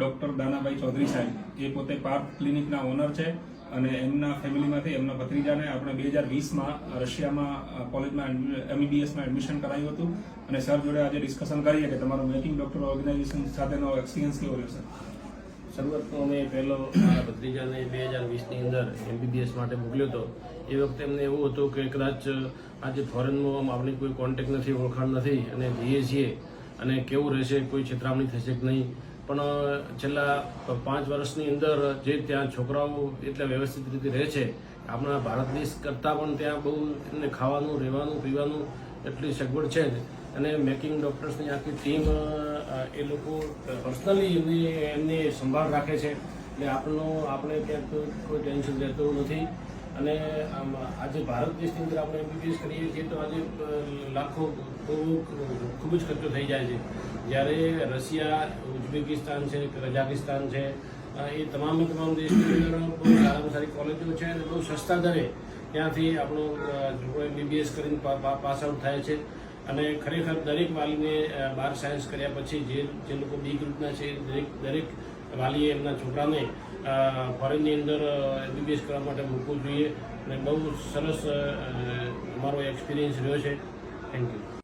Doctor Danabhai Chaudhary સાહેબ, એ પોતે Parth ક્લિનિકના honour છે અને એમના ફેમિલીમાંથી એમના ભત્રીજાને આપણે 2020માં રશિયામાં કોલેજમાં MBBSમાં એડમિશન કરાવ્યું હતું અને સર જોડે આજે ડિસ્કશન કરીએ કે તમારો મેકિંગ ડૉક્ટર ઓર્ગેનાઇઝેશન સાથેનો એક્સપિરિયન્સ કેવો રહ્યો સર? શરૂઆતમાં અમે પહેલો મારા ભત્રીજાને 2020ની અંદર MBBS માટે મોકલ્યો હતો. એ વખતે એમને એવું હતું કે કદાચ આજે ફોરેનમાં આપણી કોઈ કોન્ટેક્ટ નથી, ઓળખાણ નથી અને જઈએ છીએ અને કેવું રહેશે, કોઈ છેતરામણી થશે કે નહીં. પણ છેલ્લા 5 વર્ષની અંદર જે ત્યાં છોકરાઓ એટલા વ્યવસ્થિત રીતે રહે છે, આપણા ભારત દેશ કરતાં પણ ત્યાં બહુ એમને ખાવાનું, રહેવાનું, પીવાનું એટલી સગવડ છે અને મેકિંગ ડૉક્ટર્સની આખી ટીમ એ લોકો પર્સનલી એમની સંભાળ રાખે છે. એટલે આપણે ત્યાં કોઈ ટેન્શન રહેતું નથી. અને આજે ભારત દેશની અંદર આપણે MBBS કરીએ છીએ તો આજે લાખો ખૂબ જ ખર્ચો થઈ જાય છે. જ્યારે રશિયા, ઉઝબેકિસ્તાન છે, કઝાકિસ્તાન છે, એ તમામ દેશની અંદર બહુ સારામાં સારી કોલેજો છે અને બહુ સસ્તા દરે ત્યાંથી આપણો MBBS કરીને પાસ આઉટ થાય છે. અને ખરેખર દરેક વાલીને 12 સાયન્સ કર્યા પછી જે લોકો બી ગ્રુપના છે દરેક વાલીએ એમના છોકરાને ફોરેનની અંદર MBBS કરવા માટે મૂકવું જોઈએ અને બહુ સરસ અમારો એક્સપિરિયન્સ રહ્યો છે. Thank you.